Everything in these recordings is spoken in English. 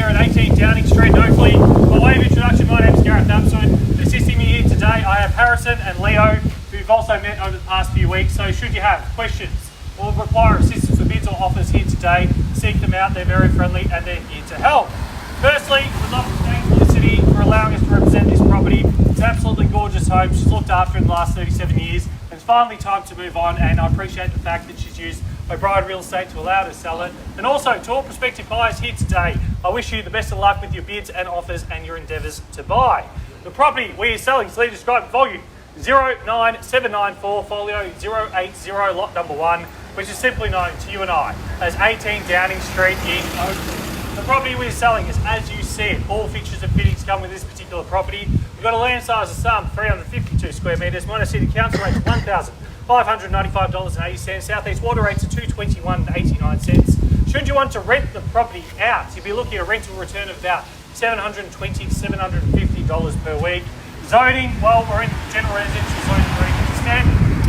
here at 18 Downing Street in Oakleigh. By way of introduction, my name is Gareth Apswoude. Assisting me here today, I have Harrison and Leo, who you've also met over the past few weeks. So should you have questions or require assistance with bids or offers here today, seek them out. They're very friendly and they're here to help. Firstly, we'd like to thank the city for allowing us to represent this property. It's an absolutely gorgeous home. She's looked after in the last 37 years. It's finally time to move on, and I appreciate the fact that she's used OBrien Real Estate to allow her to sell it. And also to all prospective buyers here today, I wish you the best of luck with your bids and offers and your endeavours to buy. The property we are selling is legally described volume 09794, folio 080, lot number 1, which is simply known to you and I as 18 Downing Street in Oakleigh. The property we're selling is as you see it. All fixtures and fittings come with this particular property. We've got a land size of some 352 square metres, minor city council rate of $1,595.80, southeast water rates of $221.89. Should you want to rent the property out, you'll be looking at a rental return of about $720 to $750 per week. Zoning, well, we're in general residential zoning where you can extend.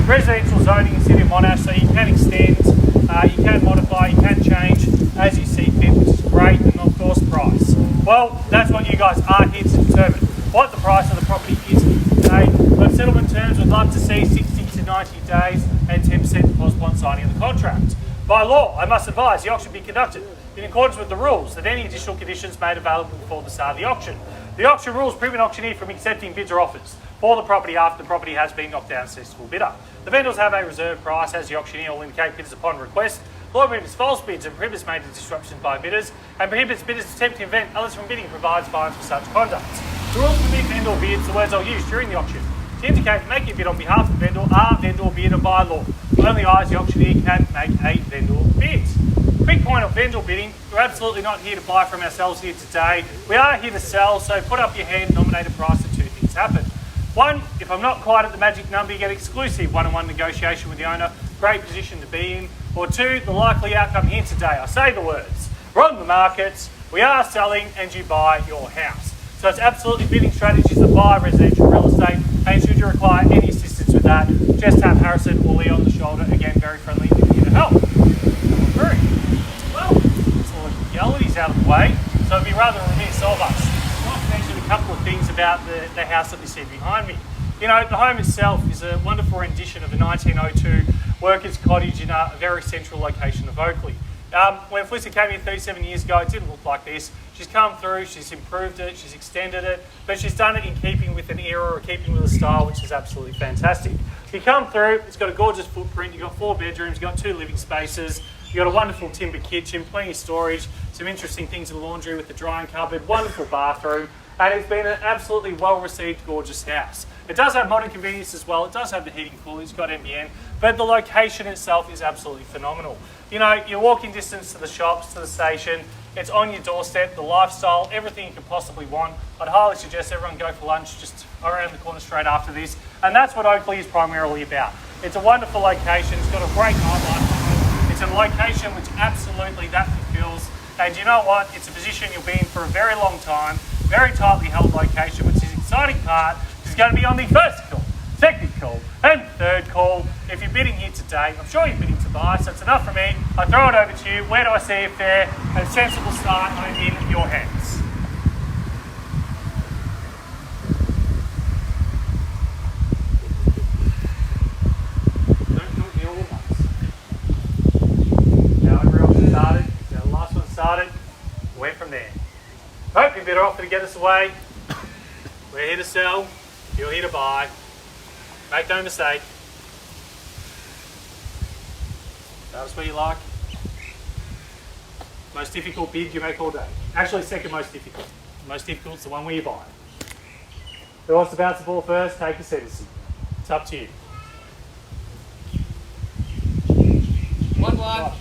Residential zoning is City of Monash, so you can extend, you can modify, you can change as you see fit, which is great, and of course price. Well, that's what you guys are here to determine, what the price of the property is today. But settlement terms, we'd love to see 60 to 90 days and 10% deposit upon signing of the contract. By law, I must advise the auction be conducted in accordance with the rules that any additional conditions made available before the start of the auction. The auction rules prevent an auctioneer from accepting bids or offers for the property after the property has been knocked down to a successful bidder. The vendors have a reserve price, as the auctioneer will indicate bidders upon request. Law prohibits false bids and prohibits major disruptions by bidders, and prohibits bidders attempting to prevent others from bidding, provides fines for such conduct. The rules permit vendor bids, the words I'll use during the auction, to indicate that making a bid on behalf of the vendor are vendor bidder by law. Only I, as the auctioneer, can make a vendor bid. Quick point of vendor bidding, we're absolutely not here to buy from ourselves here today. We are here to sell, so put up your hand, nominate a price, and two things happen. One, if I'm not quite at the magic number, you get exclusive one-on-one negotiation with the owner, great position to be in. Or two, the likely outcome here today, I say the words, we're on the market, we are selling, and you buy your house. So it's absolutely bidding strategies to buy residential real estate, and should you require any assistance with that, just have Harrison or Lee on the shoulder, again very friendly, and here to help. Number 3. Well, it's all the legalities out of the way, so it'd be rather remiss of us not to mention a couple of things about the house that you see behind me. You know, the home itself is a wonderful rendition of a 1902 workers' cottage in a very central location of Oakleigh. When Felicity came here 37 years ago, it didn't look like this. She's come through, she's improved it, she's extended it, but she's done it in keeping with an era or keeping with a style, which is absolutely fantastic. You come through, it's got a gorgeous footprint, you've got 4 bedrooms, you've got 2 living spaces, you've got a wonderful timber kitchen, plenty of storage, some interesting things in the laundry with the drying cupboard, wonderful bathroom, and it's been an absolutely well-received, gorgeous house. It does have modern convenience as well, it does have the heating and cooling, it's got NBN, but the location itself is absolutely phenomenal. You know, you're walking distance to the shops, to the station, it's on your doorstep, the lifestyle, everything you could possibly want. I'd highly suggest everyone go for lunch just around the corner straight after this, and that's what Oakleigh is primarily about. It's a wonderful location, it's got a great nightlife, it's a location which absolutely that fulfills, and you know what, it's a position you'll be in for a very long time, very tightly held location, which is the exciting part, is going to be on the first call, second call, and third call. If you're bidding here today, I'm sure you're bidding to buy, so it's enough for me. I throw it over to you. Where do I see a fair and sensible start? I'm in your hands. Don't do it all at once. Now everyone started, now the last one started, went from there. Hope you're better off to get us away. We're here to sell, you're here to buy. Make no mistake. Tell us what you like. Most difficult bid you make all day. Actually, second most difficult. The most difficult is the one where you buy. Who wants to bounce the ball first? Take a seat. It's up to you. 1-1.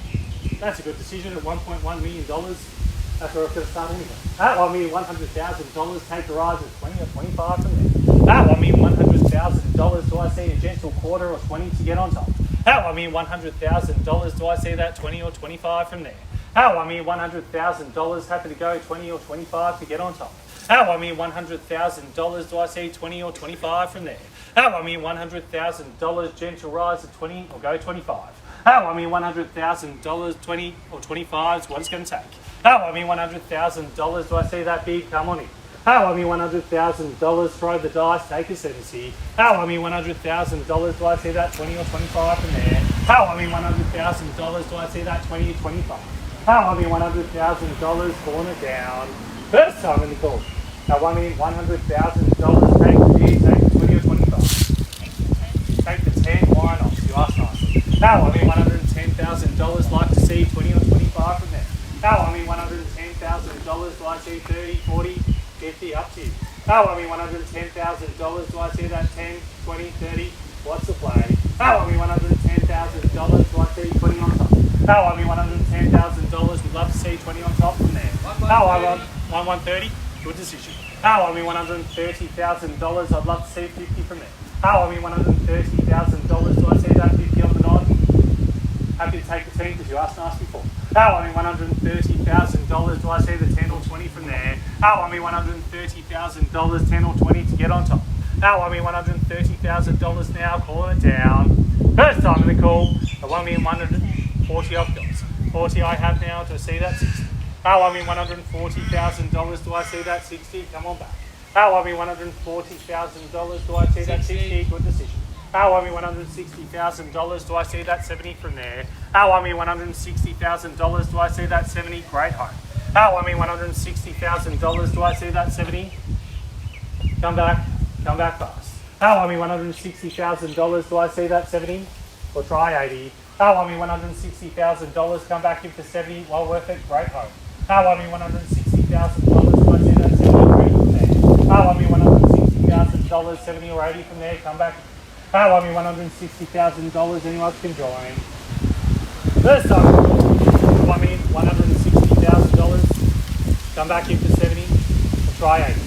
That's a good decision at $1.1 million. That's where it's going to start anyway. At $1,100,000, take a rise of 20 or 25 from there. At $1,100,000, do I see a gentle quarter or 20 to get on top? At $1,100,000, do I see that 20 or 25 from there? At $1,100,000, happy to go 20 or 25 to get on top? At $1,100,000, do I see 20 or 25 from there? At $1,100,000, gentle rise of 20 or go 25? At $1,100,000, 20 or 25 is what it's going to take. Oh, I mean $100,000. Do I see that big? Come on in. Oh, I mean $100,000. Throw the dice, take a 70. Oh, I mean $100,000. Do I see that 20 or 25 from there? Oh, I mean $100,000. Do I see that 20 or 25? Oh, I mean $100,000. Pulling it down. First time in the call. Oh, I mean $100,000. Take the bid, take the 20 or 25. Take the 10. Why not? You ask nicely. Oh, I mean $110,000. Like to see 20 or 25 from there. Oh, I mean $110,000. Do I see 30, 40, 50? Up to you. Oh, I mean $110,000. Do I see that 10, 20, 30? What's the play? Oh, I mean $110,000. Do I see 20 on top? Oh, I mean $110,000. We'd love to see 20 on top from there. Oh, I want 130. Good decision. Oh, I mean $130,000. I'd love to see 50 from there. Oh, I mean $130,000. Do I see that 50 on the nod? Happy to take the 10 because you asked nice before. Oh, I mean $130,000. Do I see the 10 or 20 from there? Oh, I mean $130,000, 10 or 20 to get on top. Oh, I mean $130,000 now, calling it down. First time in the call, the $1,140,000 I've got. 40 I have now, do I see that 60? Oh, I mean $140,000, do I see that 60? Come on back. Oh, I mean $140,000, do I see that 60? Good decision. Oh, I mean $160,000, do I see that 70 from there? Oh, I mean $160,000, do I see that 70? Great home. Oh, I mean $160,000, do I see that 70? Come back fast. Oh, I mean $160,000, do I see that 70? Or try 80. Oh, I mean $160,000, come back in for 70, well worth it, great home. Oh, I mean $160,000, do I see that 70 or 80 from there? Oh, I mean $160,000, 70 or 80 from there, come back. Oh, I mean $160,000, anyone can join. First time, I mean $160,000, come back in for 70, or try 80.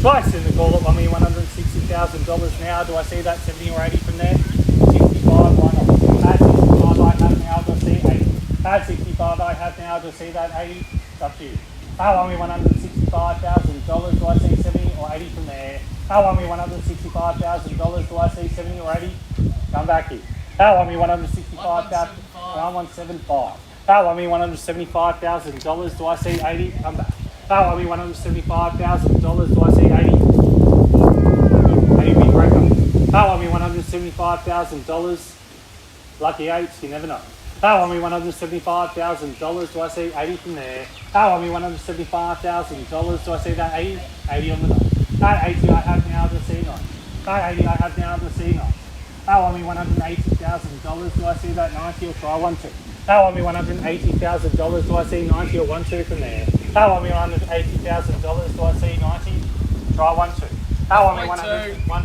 Twice in the call at $160,000 now, do I see that 70 or 80 from there? 65, why not? Add 65 I have now, do I see 80? Add 65 I have now, do I see that 80? It's up to you. Oh, I mean $165,000, do I see 70 or 80 from there? Oh, I mean $165,000, do I see 70 or 80? Come back here. Oh, I mean $165,000, 1175. Oh, I mean $175,000, do I see 80? Come back. Oh, I mean $175,000, do I see 80? 80 big record. Oh, I mean $175,000, lucky 8s, you never know. Oh, I mean $175,000, do I see 80 from there? Oh, I mean $175,000, do I see that 80? 80 on the nose. Oh, 80 I have now, do I see 90? Oh, 80 I have now, do I see 90? Oh, I mean $180,000, do I see that 90 or try 1, 2? Oh, I mean $180,000, do I see 90 or 1, 2 from there? Oh, I mean $180,000, do I see 90? Try 1, 2. Oh, I mean 1,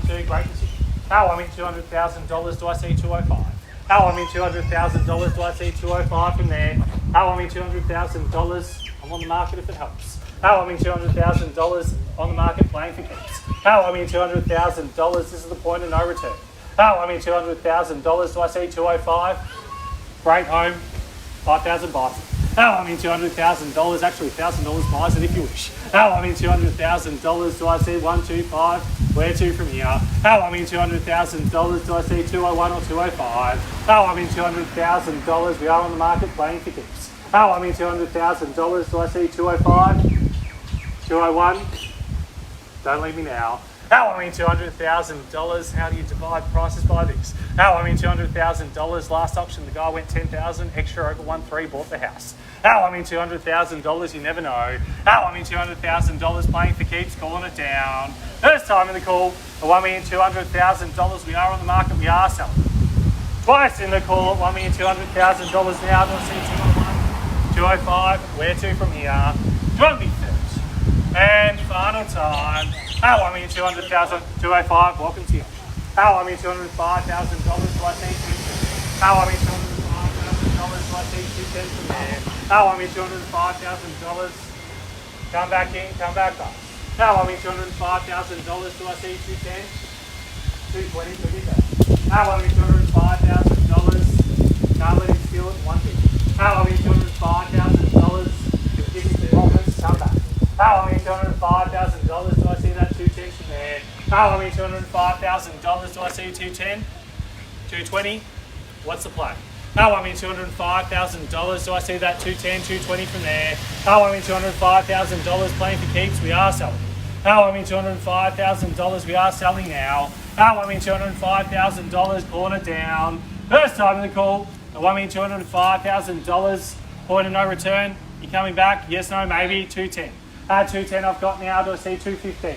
2, great decision. Oh, I mean $200,000, do I see 205? Oh, I mean $200,000, do I see 205 from there? Oh, I mean $200,000, I'm on the market if it helps. Oh, I mean $200,000 on the market playing for keeps. Oh, I mean $200,000, this is the point of no return. Oh, I mean $200,000, do I see 205? Great home, 5,000 buys it. Oh, I mean $200,000, actually $1,000 buys it if you wish. Oh, I mean $200,000, do I see 125? Where to from here? Oh, I mean $200,000, do I see 201 or 205? Oh, I mean $200,000, we are on the market playing for keeps. Oh, I mean $200,000, do I see 205? 201? Don't leave me now. Oh, I mean $200,000, how do you divide prices by this? Oh, I mean $200,000, last option, the guy went 10,000, extra over 1.3, bought the house. Oh, I mean $200,000, you never know. Oh, I mean $200,000 playing for keeps, calling it down. First time in the call, $1,200,000, we are on the market, we are selling. Twice in the call, $1,200,000 now, do I see 201, 205, where to from here? 23rd. And final time. Oh, I mean $200,000, 205, welcome to you. Oh, I mean $205,000, do I see 210? Oh, I mean $205,000, do I see 210 from there? Oh, I mean $205,000, come back in, come back up. Oh, I mean $205,000, do I see 210? 220, to be fair. Oh, I mean $205,000, can't let him steal it, 150. Oh, I mean $205,000, give me the promise, come back. Oh, I mean $205,000, do I see that 210 from there? Oh, I mean $205,000, do I see 210? 220? What's the play? $205,000. Do I see that? 210, 220 from there. $205,000 playing for keeps. We are selling. $205,000. We are selling now. $205,000. Calling it down. First time in the call. $205,000. Point of no return. You coming back? Yes, no, maybe. 210. 210 I've got now. Do I see 215?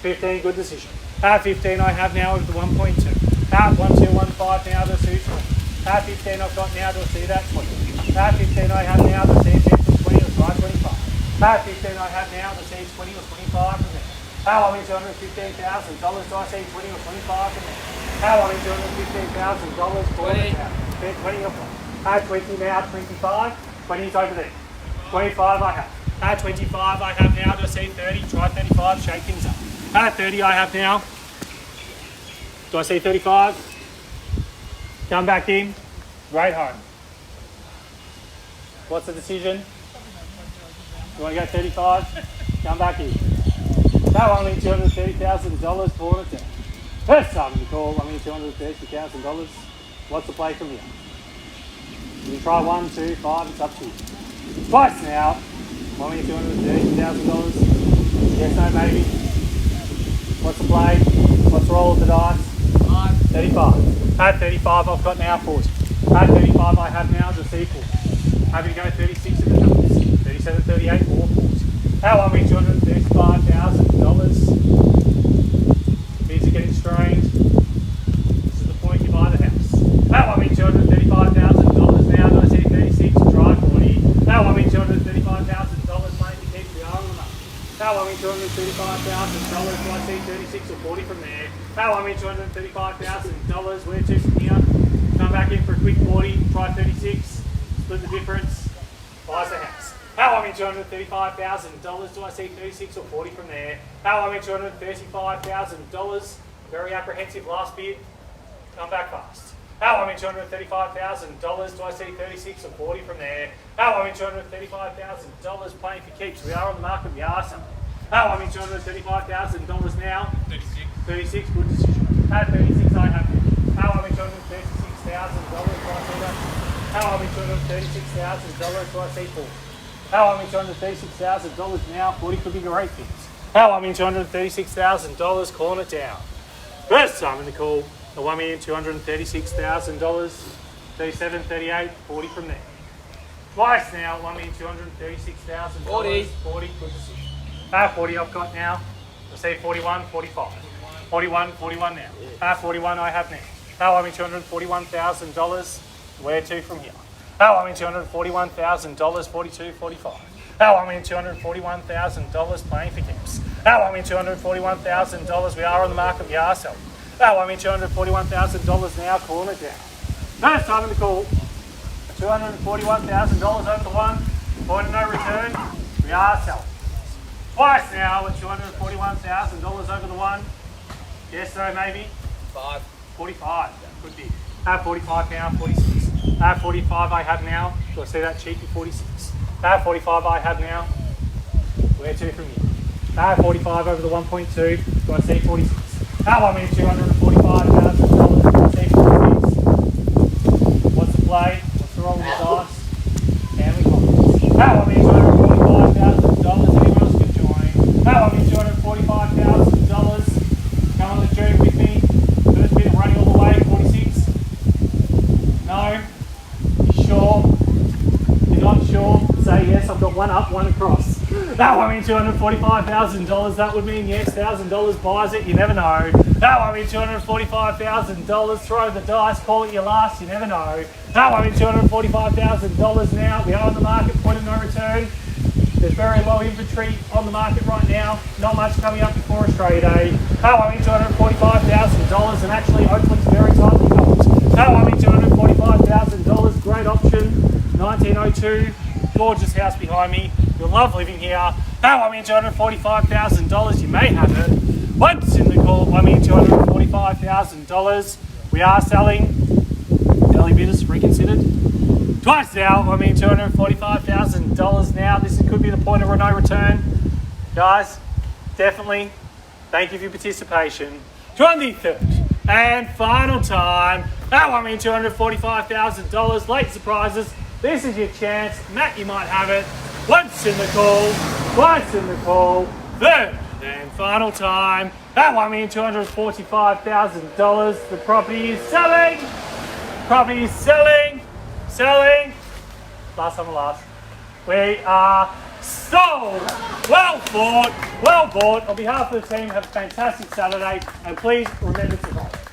15, good decision. 15 I have now with the 1.2. 1215 now. Do I see 20? 15 I've got now. Do I see that? 20. 15 I have now. Do I see 10 from 20 or try 25? 15 I have now. Do I see 20 or 25 from there? $215,000. Do I see 20 or 25 from there? $215,000. 20. 20 or 20 now. 25. 20 is over there. 25 I have. 25 I have now. Do I see 30? Try 35. Shake things up. 30 I have now. Do I see 35? Come back in. Right home. What's the decision? You want to go 35? Come back in. $230,000 for it down. First time in the call, $230,000. What's the play from here? You can try 1, 2, 5, it's up to you. Twice now, $230,000. Yes, no, maybe. What's the play? What's the roll of the dice? 35. At 35 I've got now 40. At 35 I have now just equal. Happy to go 36 of the numbers. 37, 38 or 40. $235,000. Bids are getting strange. This is the point you buy the house. $235,000 now. Do I see 36? Try 40. $235,000 playing to keep the arm on the market. $235,000. Do I see 36 or 40 from there? $235,000. Where to from here? Come back in for a quick 40. Try 36. Split the difference. Buys the house. $235,000. Do I see 36 or 40 from there? $235,000. Very apprehensive last bid. Come back fast. $235,000. Do I see 36 or 40 from there? $235,000 playing for keeps. We are on the market. We are selling. $235,000 now. 36. 36. Good decision. 36 I have. $236,000. Do I see that? $236,000. Do I see 40? $236,000 now. 40 could be great things. $236,000. Calling it down. First time in the call. The $1,236,000. 37, 38, 40 from there. Twice now. $1,236,000. 40. 40. Good decision. 40 I've got now. I see 41, 45. 41, 41 now. 41 I have now. $241,000. Where to from here? $241,000. 42, 45. $241,000 playing for keeps. $241,000. We are on the market. We are selling. $241,000 now. Calling it down. First time in the call. $241,000 over the one. Point of no return. We are selling. Twice now at $241,000 over the one. Yes, no, maybe. 45. Good bid. 45 now. 46. 45 I have now. Do I see that cheeky 46? 45 I have now. Where to from here? 45 over the 1.2. Do I see 46? $245,000. Do I see 46? What's the play? What's the roll of the dice? And we got $245,000. Anyone else can join? $245,000. Come on the journey with me. First bit of running all the way. 46. No. Sure? You're not sure? Say yes. I've got one up, one across. $245,000. That would mean yes. $1,000 buys it. You never know. $245,000. Throw the dice. Call it your last. You never know. $245,000 now. We are on the market. Point of no return. There's very low inventory on the market right now. Not much coming up before Australia Day. $245,000. And actually, Oakleigh's very tightly held. $245,000. Great option. 1902. Gorgeous house behind me. You'll love living here. $245,000. You may have it. Once in the call, $245,000. We are selling. Early bidders reconsidered. Twice now, $245,000 now. This could be the point of no return. Guys, definitely, thank you for your participation. 23rd, And final time. That won me $245,000. Late surprises. This is your chance. Matt, you might have it. Once in the call. Twice in the call. Third and final time. That won me $245,000. The property is selling. Property is selling. Selling. Last time last. We are sold. Well fought. Well bought. On behalf of the team, have a fantastic Saturday. And please remember to vote.